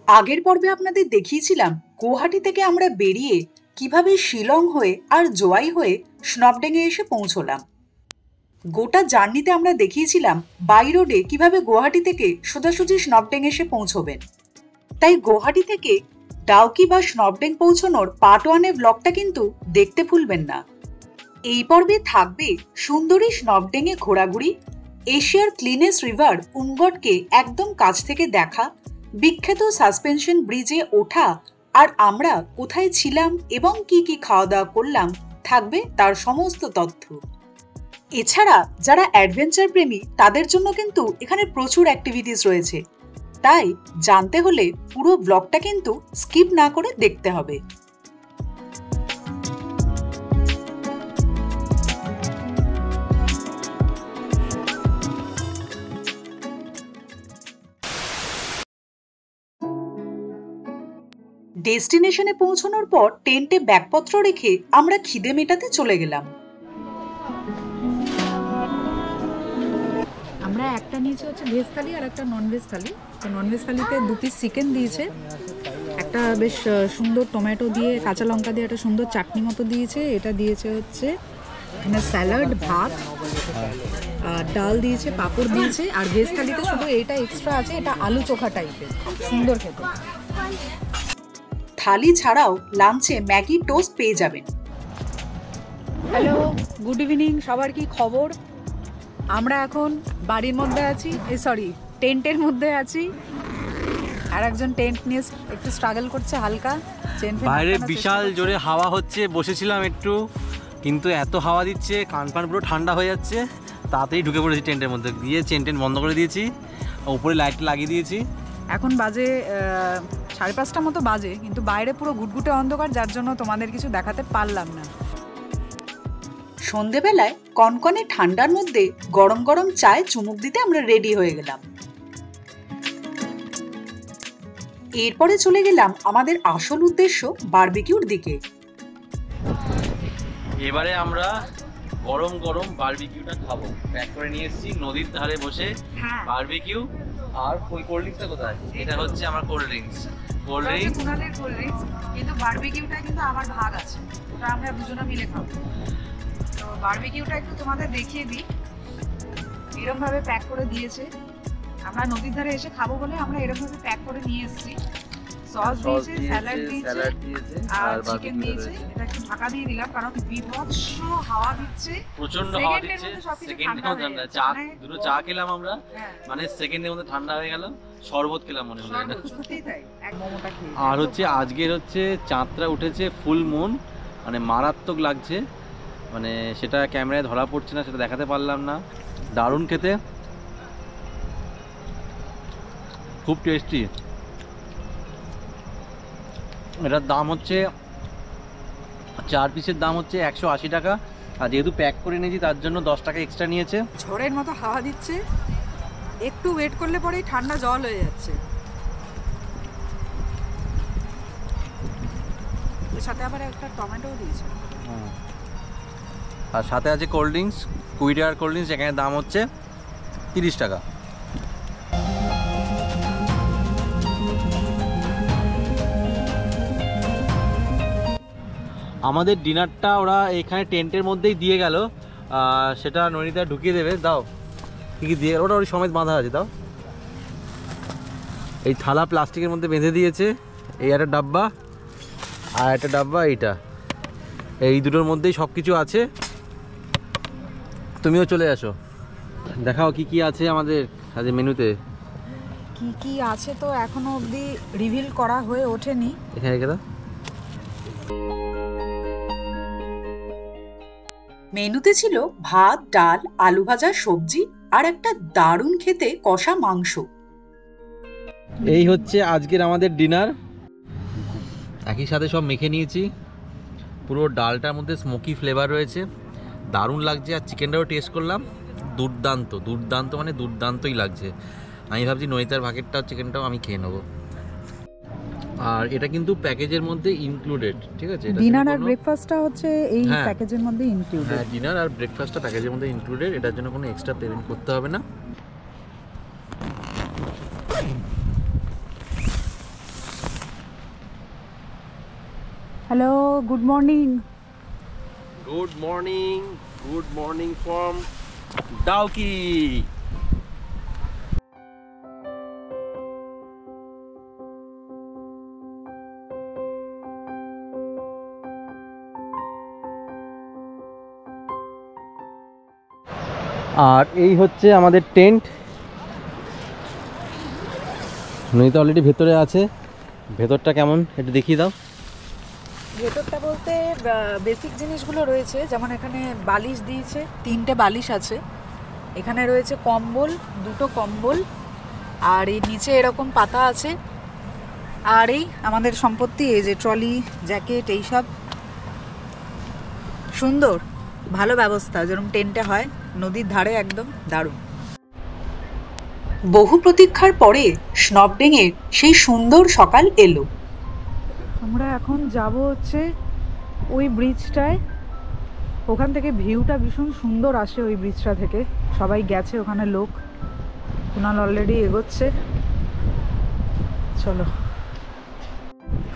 আগের পর্বে আপনাদের দেখিয়েছিলাম গুয়াহাটি থেকে আমরা বেরিয়ে কিভাবে শিলং হয়ে আর জোয়াই হয়ে স্নপডেঙে এসে পৌঁছলাম। গোটা জার্নিতে আমরা দেখিয়েছিলাম বাই রোডে কিভাবে গুয়াহাটি থেকে সোজাসুজি স্নপডেং এসে পৌঁছবেন। তাই গুয়াহাটি থেকে ডাউকি বা স্নপডেং পৌঁছানোর পার্ট 1 ব্লগটা কিন্তু দেখতে ভুলবেন না। এই পর্বে থাকবে সুন্দরী স্নপডেঙে ঘোরাঘুরি, এশিয়ার ক্লিনেস্ট রিভার উমগটকে একদম কাছ থেকে দেখা, বিখ্যাত সাসপেনশন ব্রিজে ওঠা, আর আমরা কোথায় ছিলাম এবং কি কি খাওয়া দাওয়া করলাম থাকবে তার সমস্ত তথ্য। এছাড়া যারা অ্যাডভেঞ্চার প্রেমী তাদের জন্য কিন্তু এখানে প্রচুর অ্যাক্টিভিটিস রয়েছে, তাই জানতে হলে পুরো ব্লগটা কিন্তু স্কিপ না করে দেখতে হবে। ডেস্টিনেশনে পৌঁছানোর পর টেন্টে ব্যাগপত্র রেখে আমরা খিদে মেটাতে চলে গেলাম। আমরা একটা নিয়েছি হচ্ছে ভেজ থালি আর একটা নন ভেজ থালি। তো নন ভেজ থালিতে 2 পিস চিকেন দিয়েছে, একটা বেশ সুন্দর টমেটো দিয়ে কাঁচা লঙ্কা দিয়ে একটা সুন্দর চাটনি মতো দিয়েছে। এটা দিয়েছে হচ্ছে এখানে স্যালাড, ভাত, ডাল দিয়েছে, পাঁপড় দিয়েছে। আর ভেজ থালিতে শুধু এইটা এক্সট্রা আছে, এটা আলু চোখা টাইপের, সুন্দর খেতে। থালি ছাড়াও লাঞ্চে ম্যাগি টোস্ট পেয়ে যাবেন। হ্যালো, গুড ইভিনিং, সবার কি খবর? আমরা এখন বাড়ির মধ্যে আছি, সরি টেন্টের মধ্যে আছি। আর একজন টেন্ট নিয়ে একটু স্ট্রাগল করছে হালকা। বাইরে বিশাল জোরে হাওয়া হচ্ছে, বসেছিলাম একটু, কিন্তু এত হাওয়া দিচ্ছে কান পান পুরো ঠান্ডা হয়ে যাচ্ছে। তাড়াতাড়ি ঢুকে পড়েছি টেন্টের মধ্যে, গিয়ে টেন্ট বন্ধ করে দিয়েছি, উপরে লাইট লাগিয়ে দিয়েছি। এখন বাজে 5:30 মতো বাজে, কিন্তু বাইরে পুরো ঘুটঘুটে অন্ধকার, যার জন্য তোমাদের কিছু দেখাতে পারলাম না। সন্ধেবেলায় কনকনে ঠান্ডার মধ্যে গরম গরম চায়ে চুমুক দিতে আমরা রেডি হয়ে গেলাম। এরপরে চলে গেলাম আমাদের আসল উদ্দেশ্য বারবিকিউর দিকে। এবারে আমরা গরম গরম বারবিকিউটা খাবো। প্যাক করে নিয়ে এসেছি, নদীর ধারে বসে বারবিকিউ। আর কোল্ড ড্রিঙ্কসটা কোথায়? এটা হচ্ছে আমার কোল্ড ড্রিঙ্কস। কিন্তু বারবিকিউটা কিন্তু আমার ভাগ আছে, ওটা আমরা দুজনে মিলে খাবো। তো বারবিকিউটা একটু তোমাদের দেখিয়ে দিই। এরকম ভাবে প্যাক করে দিয়েছে, আমরা নদীর ধারে এসে খাবো বলে আমরা এরকম ভাবে প্যাক করে নিয়ে এসেছি। সস দিয়েছে, স্যালাড দিয়েছে আর চিকেন দিয়েছে। এটা একটু ঢাকা দিয়ে দিলাম কারণ বিভৎস হাওয়া দিচ্ছে, প্রচন্ড হাওয়া দিচ্ছে। সেকেন্ডের মধ্যে ঠান্ডা, চা দুটো চা খেলাম আমরা, মানে সেকেন্ডের মধ্যে ঠান্ডা হয়ে গেল। শরবত খেলাম মনে হলো না। আর হচ্ছে আজকের হচ্ছে চাঁদটা উঠেছে, ফুল মুন, মানে মারাত্মক লাগছে। মানে সেটা ক্যামেরায় ধরা পড়ছে না, সেটা দেখাতে পারলাম না। দারুণ খেতে, খুব টেস্টি। এটার দাম হচ্ছে 4 পিসের দাম হচ্ছে 180 টাকা। আর যেহেতু প্যাক করে নিয়েছি তার জন্য 10 টাকা এক্সট্রা নিয়েছে। ঝড়ের মতো হাওয়া দিচ্ছে, একটু ওয়েট করলে পরেই ঠান্ডা জল হয়ে যাচ্ছে। এর সাথে আবার একটা টমেটো দিয়েছে। আর সাথে আছে কোল্ড ড্রিঙ্কস, 20 টাকার কোল্ড ড্রিঙ্কস, এখানে দাম হচ্ছে 30 টাকা। আমাদের ডিনারটা ওরা এখানে টেন্টের মধ্যেই দিয়ে গেল, সেটা ননিতা ঢুকিয়ে দেবে। দাও, কী কী দিয়ে গেল? ওটা ওই সমেত বাঁধা আছে, দাও। এই থালা প্লাস্টিকের মধ্যে বেঁধে দিয়েছে, এই একটা ডাব্বা আর একটা ডাব্বা, এইটা, এই দুটোর মধ্যেই সব কিছু আছে। তুমিও চলে আসো, দেখাও কি কি আছে আমাদের আজকে মেনুতে। কি কি আছে তো এখনো অবধি রিভিল করা হয়ে ওঠেনি। এখানে রেখে দাও। মেনুতে ছিল ভাত, ডাল, আলু ভাজা, সবজি আর একটা দারুণ খেতে কষা মাংস। এই হচ্ছে আজকের আমাদের ডিনার। একই সাথে সব মেখে নিয়েছি, পুরো ডালটার মধ্যে স্মোকি ফ্লেভার রয়েছে, দারুণ লাগছে। আর চিকেনটাও টেস্ট করলাম, দুর্দান্ত দুর্দান্ত, মানে দুর্দান্তই লাগছে। আমি ভাবছি নৈতার ভাগেরটাও চিকেনটাও আমি খেয়ে নেবো। আর এটা কিন্তু প্যাকেজের মধ্যে ইনক্লুডেড, ঠিক আছে? ডিনার আর ব্রেকফাস্টটা হচ্ছে এই প্যাকেজের মধ্যে ইনক্লুডেড। হ্যাঁ, ডিনার আর ব্রেকফাস্টটা প্যাকেজের মধ্যে ইনক্লুডেড, এটার জন্য কোনো এক্সট্রা পেমেন্ট করতে হবে না। Hello, good morning. Good morning from Dawki. আর এই হচ্ছে আমাদের টেন্ট। নদীতে অলরেডি ভেতরে আছে। ভেতরটা কেমন একটু দেখিয়ে দাও। ভেতরটা বলতে বেসিক জিনিসগুলো রয়েছে, যেমন এখানে বালিশ দিয়েছে, 3টে বালিশ আছে। এখানে রয়েছে কম্বল, 2টো কম্বল, আর এই নিচে এরকম পাতা আছে। আর এই আমাদের সম্পত্তি, এই যে ট্রলি, জ্যাকেট, এইসব। সুন্দর, ভালো ব্যবস্থা, যেরকম টেন্টে হয়, নদীর ধারে, একদম দারুণ। বহু প্রতীক্ষার পরে স্নবডেঙে সেই সুন্দর সকাল এলো। আমরা এখন যাব হচ্ছে ওই ব্রিজটায়। ওখান থেকে ভিউটা ভীষণ সুন্দর আসে ওই ব্রিজটা থেকে। সবাই গেছে ওখানে, লোক। কুনাল অলরেডি এগোচ্ছে। চলো।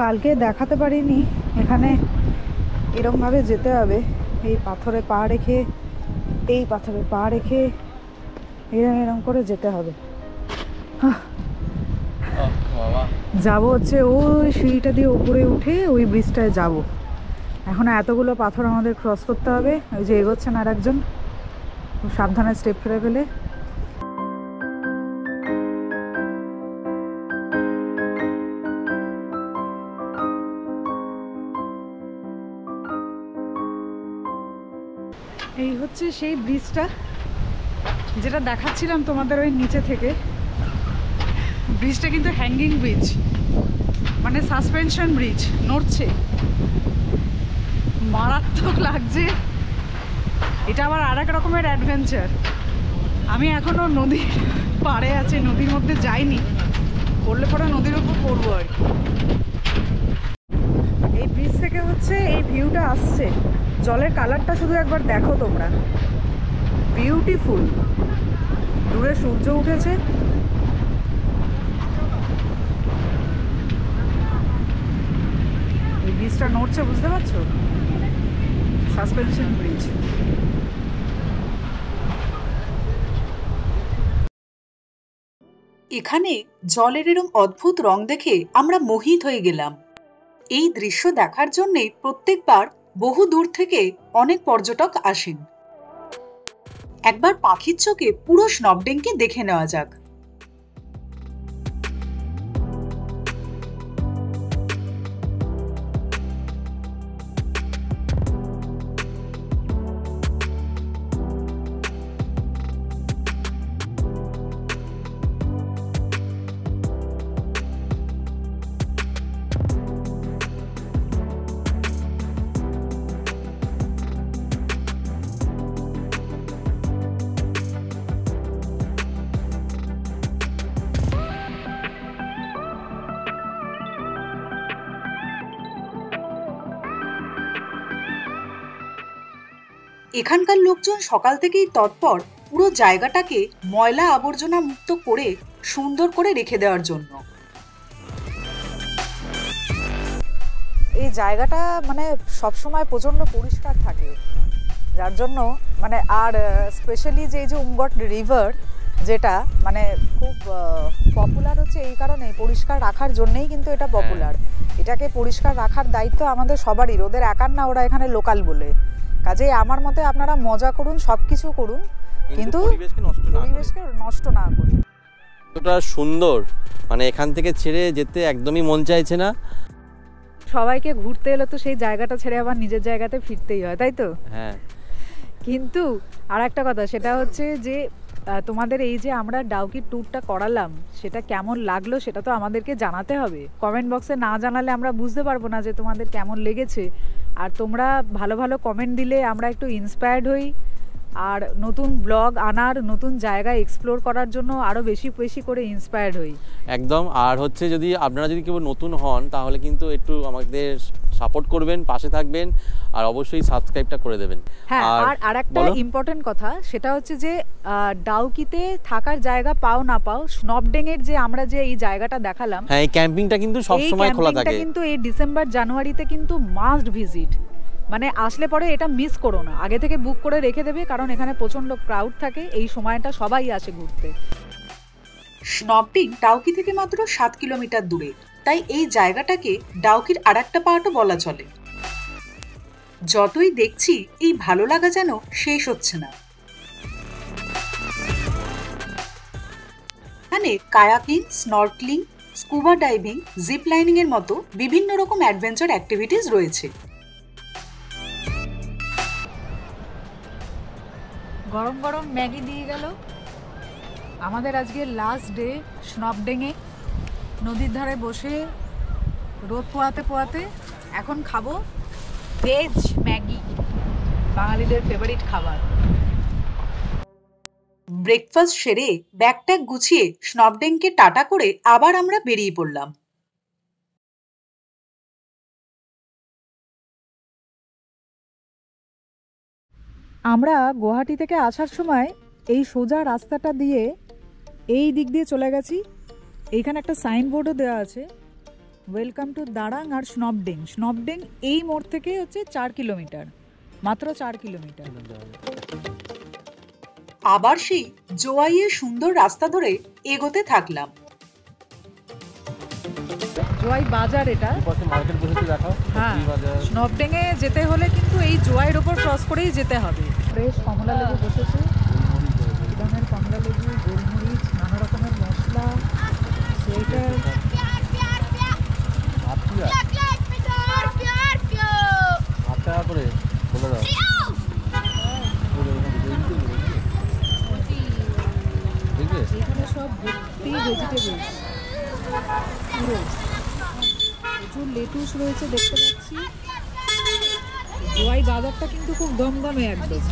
কালকে দেখাতে পারিনি, এখানে এরমভাবে যেতে হবে, এই পাথরে পা রেখে, এই পাথরে পা রেখে এরম এরম করে যেতে হবে। যাব হচ্ছে ওই সিঁড়িটা দিয়ে উপরে উঠে ওই ব্রিজটায় যাব। এখন এতগুলো পাথর আমাদের ক্রস করতে হবে। ওই যে এগোচ্ছেন আর একজন, সাবধানে স্টেপ ফেলে ফেলে। এই হচ্ছে সেই ব্রিজটা যেটা দেখাচ্ছিলাম তোমাদের ওই নিচে থেকে। ব্রিজটা কিন্তু হ্যাঙ্গিং ব্রিজ, মানে সাসপেনশন ব্রিজ, নড়ছে, মারাত্মক লাগছে। এটা আবার আর এক রকমের অ্যাডভেঞ্চার। আমি এখনো নদীর পাড়ে আছি, নদীর মধ্যে যাইনি, পড়লে পরে নদীর উপর পড়বো আর কি। এই ব্রিজ থেকে হচ্ছে এই ভিউটা আসছে। জলের কালারটা শুধু একবার দেখো তোমরা, বিউটিফুল। দূরে সূর্য উঠেছে। এই ব্রিজটা নড়ছে, বুঝতে পারছো? Suspension bridge. এখানে জলের এরম অদ্ভুত রং দেখে আমরা মোহিত হয়ে গেলাম। এই দৃশ্য দেখার জন্যে প্রত্যেকবার বহু দূর থেকে অনেক পর্যটক আসেন। একবার পাখির চোখে পুরো স্নবডেঙকে দেখে নেওয়া যাক। এখানকার লোকজন সকাল থেকেই তৎপর পুরো জায়গাটাকে ময়লা আবর্জনা মুক্ত করে সুন্দর করে রেখে দেওয়ার জন্য। এই জায়গাটা মানে সবসময় প্রচণ্ড পরিষ্কার থাকে, যার জন্য মানে, আর স্পেশালি যে উমগট রিভার, যেটা মানে খুব পপুলার হচ্ছে এই কারণে, পরিষ্কার রাখার জন্যেই কিন্তু এটা পপুলার। এটাকে পরিষ্কার রাখার দায়িত্ব আমাদের সবারই, ওদের একার না, ওরা এখানে লোকাল বলে। কাজেই আমার মতে আপনারা মজা করুন, সব কিছু করুন, কিন্তু পরিবেশকে নষ্ট না করি। এতটা সুন্দর, মানে এখান থেকে ছেড়ে যেতে একদমই মন চাইছে না। সবাইকে ঘুরতে এলে তো সেই জায়গাটা ছেড়ে আবার নিজের জায়গাতে ফিরতেই হয়, তাই তো? হ্যাঁ। কিন্তু আর একটা কথা, সেটা হচ্ছে যে তোমাদের এই যে আমরা ডাউকির ট্যুরটা করালাম, সেটা কেমন লাগলো সেটা তো আমাদেরকে জানাতে হবে। কমেন্ট বক্সে না জানালে আমরা বুঝতে পারবো না যে তোমাদের কেমন লেগেছে। আর তোমরা ভালো ভালো কমেন্ট দিলে আমরা একটু ইন্সপায়ার্ড হই, আর নতুন ব্লগ আনার, নতুন জায়গা এক্সপ্লোর করার জন্য আরও বেশি বেশি করে ইন্সপায়ার্ড হই। একদম। আর হচ্ছে যদি আপনারা যদি কেউ নতুন হন, তাহলে কিন্তু একটু আমাদের সাপোর্ট করবেন, পাশে থাকবেন, আর অবশ্যই সাবস্ক্রাইবটা করে দেবেন। হ্যাঁ, আর একটা ইম্পর্টেন্ট কথা, সেটা হচ্ছে যে ডাউকিতে থাকার জায়গা পাও না পাও, স্নপডেং এর যে আমরা যে এই জায়গাটা দেখালাম, হ্যাঁ, এই ক্যাম্পিংটা কিন্তু সব সময় খোলা থাকে। কিন্তু এই ডিসেম্বর জানুয়ারিতে কিন্তু মাস্ট ভিজিট, মানে আসলে পরে এটা মিস করো না, আগে থেকে বুক করে রেখে দেবে, কারণ এখানে প্রচন্ড ক্রাউড থাকে এই সময়টা, সবাই আসে ঘুরতে। স্নপডিং ডাউকি থেকে মাত্র 7 কিলোমিটার দূরে, তাই এই জায়গাটাকে ডাউকির আরেকটা পার্টও বলা চলে। যতই দেখছি এই ভালো লাগা যেন শেষ হচ্ছে না। এখানে kayaking, snorkelling, scuba diving, zip lining এর মতো বিভিন্ন রকম অ্যাডভেঞ্চার অ্যাক্টিভিটিস রয়েছে। গরম গরম ম্যাগি দিয়ে গেল। আমাদের আজকে লাস্ট ডে স্নপডেংয়ে, নদীর ধারে বসে রোদ পোয়াতে পোয়াতে এখন খাবো ভেজ ম্যাগি, বাঙালিদের ফেভারিট খাবার। ব্রেকফাস্ট সেরে ব্যাগ ট্যাগ গুছিয়ে স্নপডেংকে টাটা করে আবার আমরা বেরিয়ে পড়লাম। আমরা গুয়াহাটি থেকে আসার সময় এই সোজা রাস্তাটা দিয়ে এই দিক দিয়ে চলে গেছি। এইখানে একটা সাইনবোর্ডও দেওয়া আছে, ওয়েলকাম টু দারাং আর স্নপডেং। স্নপডেং এই মোড় থেকে হচ্ছে 4 কিলোমিটার, মাত্র 4 কিলোমিটার। আবার সেই জোয়াইয়ের সুন্দর রাস্তা ধরে এগোতে থাকলাম। জোয়াই বাজার এটা। মার্কেট বসেছে দেখো। হ্যাঁ, স্নপডেং এ যেতে হলে কিন্তু এই জোয়াইয়ের ওপর ক্রস করেই যেতে হবে। ফ্রেশ কমলা লেবু বসেছে, ইরানের কমলা লেবু, গোলমরিচ, নানা রকমের মশলা, সোয়েটার। করে বলে দাও। এখানে সব ভর্তি ভেজিটেবলস, পুরো প্রচুর লেটুস রয়েছে দেখতে পাচ্ছি। জোয়াই বাজারটা কিন্তু খুব দমদমে একদম।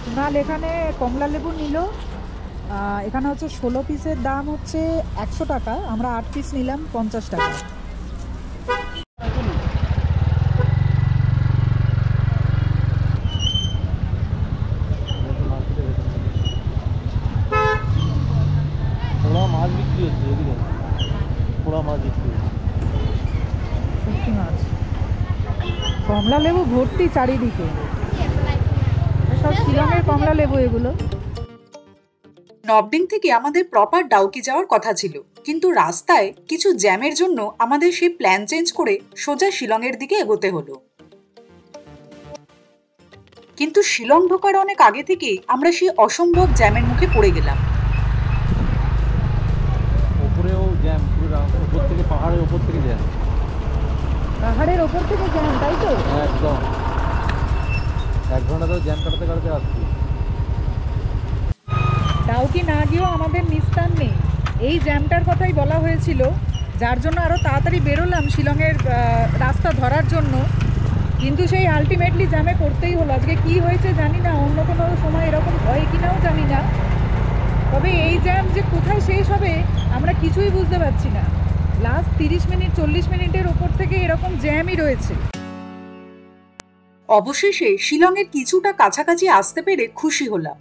কুনাল এখানে কমলা লেবু নিল, এখানে হচ্ছে 16 পিসের দাম হচ্ছে 100 টাকা, আমরা 8 পিস নিলাম 50 টাকা। মাছ বিক্রি হচ্ছে, এদিকে পোড়া মাছ বিক্রি হচ্ছে, সত্যি মাছ। কমলা লেবু ভর্তি চারিদিকে, সব শিলংয়ের কমলা লেবু এগুলো। স্নপডিং থেকে আমাদের প্রপার ডাউকি যাওয়ার কথা ছিল, কিন্তু রাস্তায় কিছু জ্যামের জন্য আমাদের সেই প্ল্যান চেঞ্জ করে সোজা শিলংয়ের দিকে এগোতে হলো। কিন্তু শিলং ঢোকার অনেক আগে থেকেই আমরা সেই অসম্ভব জ্যামের মুখে পড়ে গেলাম। ওপরেও জ্যাম, পুরো উপর থেকে পাহাড়ের উপর থেকে জ্যাম। পাহাড়ের ওপর থেকে জ্যাম, তাই তো? একদম 1 ঘন্টা ধরে জ্যাম কাটাতে কাটাতে আসছি। ডাউকি না গিয়েও আমাদের নিস্তার নেই, এই জ্যামটার কথাই বলা হয়েছিল, যার জন্য আরও তাড়াতাড়ি বেরোলাম শিলংয়ের রাস্তা ধরার জন্য, কিন্তু সেই আলটিমেটলি জ্যামে পড়তেই হলো। আজকে কি হয়েছে জানি না, অন্য কোনো সময় এরকম হয় কিনাও জানি না, তবে এই জ্যাম যে কোথায় শেষ হবে আমরা কিছুই বুঝতে পারছি না। লাস্ট 30 মিনিট 40 মিনিটের ওপর থেকে এরকম জ্যামই রয়েছে। অবশেষে শিলংয়ের কিছুটা কাছাকাছি আসতে পেরে খুশি হলাম।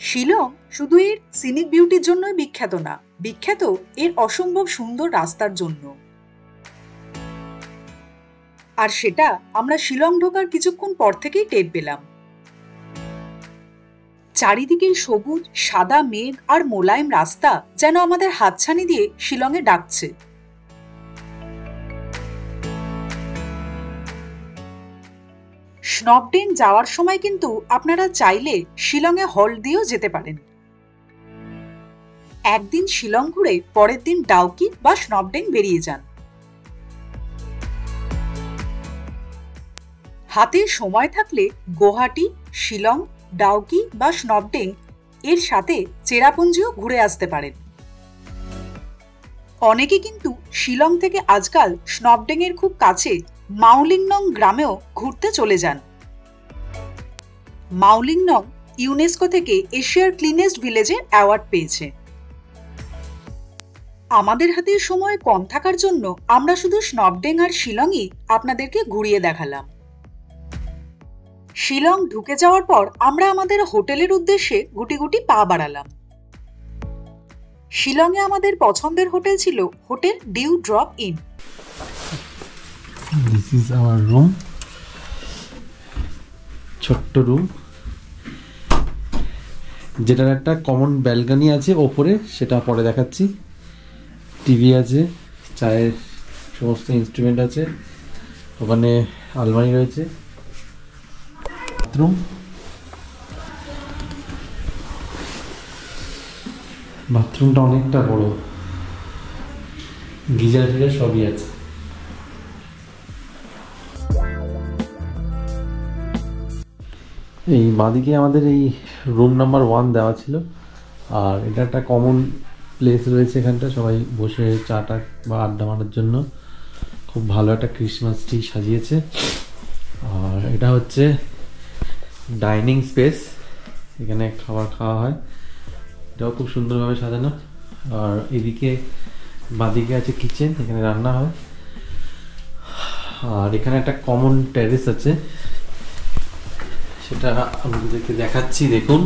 শিলং শুধু এর সিনিক বিউটির জন্যই বিখ্যাত না, বিখ্যাত এর অসম্ভব সুন্দর রাস্তার জন্য। আর সেটা আমরা শিলং ঢোকার কিছুক্ষণ পর থেকেই টের পেলাম। চারিদিকের সবুজ সাদা মেঘ আর মোলায়েম রাস্তা যেন আমাদের হাতছানি দিয়ে শিলংয়ে ডাকছে। স্নপডেং যাওয়ার সময় কিন্তু আপনারা চাইলে শিলংয়ে হল্ট দিয়েও যেতে পারেন। একদিন শিলং ঘুরে পরের দিন ডাউকি বা স্নপডেং বেরিয়ে যান। হাতে সময় থাকলে গুয়াহাটি, শিলং, ডাউকি বা স্নপডেং এর সাথে চেরাপুঞ্জিও ঘুরে আসতে পারেন। অনেকে কিন্তু শিলং থেকে আজকাল স্নপডেং এর খুব কাছে মাউলিংনং গ্রামেও ঘুরতে চলে যান। মাউলিংনং ইউনেস্কো থেকে এশিয়ার ক্লিনেস্ট ভিলেজের অ্যাওয়ার্ড পেয়েছে। আমাদের হাতে সময় কম থাকার জন্য আমরা শুধু স্নপডেং আর শিলংই আপনাদেরকে ঘুরিয়ে দেখালাম। শিলং ঢুকে যাওয়ার পর আমরা আমাদের হোটেলের উদ্দেশ্যে গুটি গুটি পা বাড়ালাম। শিলংয়ে আমাদের পছন্দের হোটেল ছিল hotel dew drop inn. This is our room, ছোট্ট রুম, যেটার একটা কমন ব্যালকনি আছে ওপরে, সেটা পরে দেখাচ্ছি। টিভি আছে, চায়ের সমস্ত ইনস্ট্রুমেন্ট আছে, ওখানে আলমারি রয়েছে, বাথরুম, বাথরুমটা অনেকটা বড়, গিজার ফিজার সবই আছে। এই বাঁদিকে আমাদের এই রুম নাম্বার 1 দেওয়া ছিল, আর এটা একটা কমন প্লেস রয়েছে, এখানটা সবাই বসে চাটা বা আড্ডা মারার জন্য খুব ভালো একটা ক্রিসমাস ট্রি সাজিয়েছে। আর এটা হচ্ছে ডাইনিং স্পেস, এখানে খাবার খাওয়া হয়, এটাও খুব সুন্দরভাবে সাজানো। আর এদিকে বাঁদিকে আছে কিচেন, এখানে রান্না হয়। আর এখানে একটা কমন টেরেস আছে, সেটা আপনাদেরকে দেখাচ্ছি, দেখুন।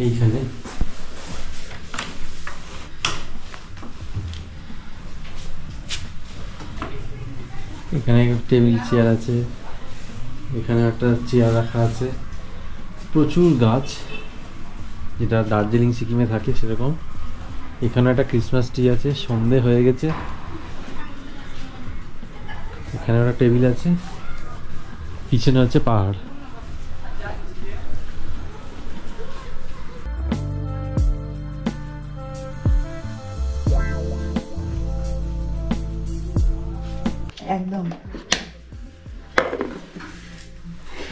এইখানে এখানে টেবিল চেয়ার আছে, এখানে একটা চেয়ার রাখা আছে, প্রচুর গাছ, যেটা দার্জিলিং সিকিমে থাকে সেরকম। এখানে একটা ক্রিসমাস ট্রি আছে, সন্ধে হয়ে গেছে। এখানে একটা টেবিল আছে, পিছনে হচ্ছে পাহাড়। একদম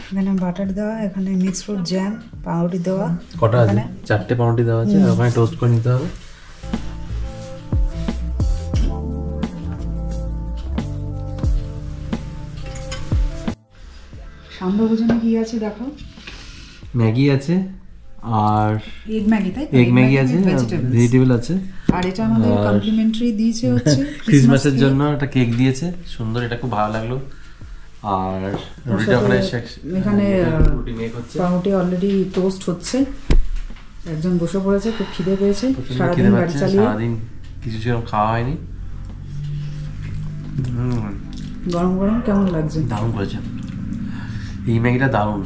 এখানে বাটার দেওয়া, এখানে মিক্স ফ্রুট জ্যাম, পাউরুটি দেওয়া। কটা আছে? 4টে পাউরুটি দেওয়া আছে, আর ওখানে টোস্ট করে নিতে হবে। সান্ধ্য ভোজনে কি আছে দেখো? ম্যাগি আছে, আর এগ ম্যাগি, তাই এগ ম্যাগি আছে, ভেজিটেবল আছে। আর এটা আমাদের কমপ্লিমেন্টারি দিয়েছে হচ্ছে ক্রিসমাসের জন্য একটা কেক দিয়েছে, সুন্দর, এটা খুব ভালো লাগলো। আর রুটিটা ওখানে এখানে রুটি মেক হচ্ছে, পাউরুটি অলরেডি টোস্ট হচ্ছে। একজন বসে পড়েছে, খুব খিদে পেয়েছে, সারাদিন গাড়ি চালিয়ে, সারাদিন কিছু সেরকম খাওয়া হয়নি। গরম গরম কেমন লাগছে? দারুণ করেছে এই ম্যাগিটা, দারুণ।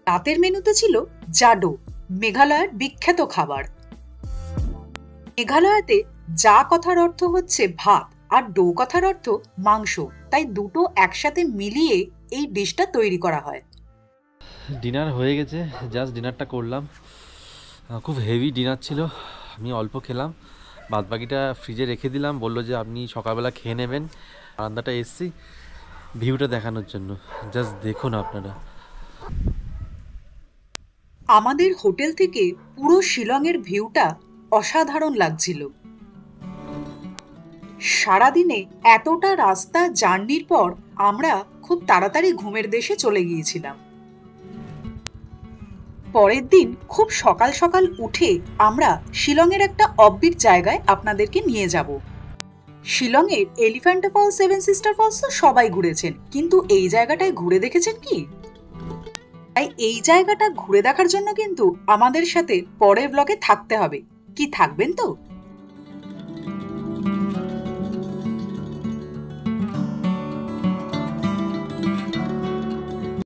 রাতের মেনুতে ছিল জাডো, মেঘালয়ের বিখ্যাত খাবার। মেঘালয়াতে যা কথার অর্থ হচ্ছে ভাত, আর ডো কথার অর্থ মাংস, তাই দুটো একসাথে মিলিয়ে এই ডিশটা তৈরি করা হয়। ডিনার হয়ে গেছে, জাস্ট ডিনারটা করলাম। খুব হেভি ডিনার ছিল, আমি অল্প খেলাম, বাদ বাকিটা ফ্রিজে রেখে দিলাম। বললো যে আপনি সকালবেলা খেয়ে নেবেন। রান্নাটা এসছি ভিউটা দেখানোর জন্য, জাস্ট দেখুন আপনারা। আমাদের হোটেল থেকে পুরো শিলংয়ের ভিউটা অসাধারণ লাগছিল। সারাদিনে এতটা রাস্তা জার্নির পর আমরা খুব তাড়াতাড়ি ঘুমের দেশে চলে গিয়েছিলাম। পরের দিন খুব সকাল সকাল উঠে আমরা শিলংয়ের একটা অফবিট জায়গায় আপনাদেরকে নিয়ে যাব। শিলংয়ের এলিফ্যান্টা ফলস, 7 সিস্টার ফলস তো সবাই ঘুরেছেন, কিন্তু এই জায়গাটায় ঘুরে দেখেছেন কি? তাই এই জায়গাটা ঘুরে দেখার জন্য কিন্তু আমাদের সাথে পরের ব্লগে থাকতে হবে। কি থাকবেন তো?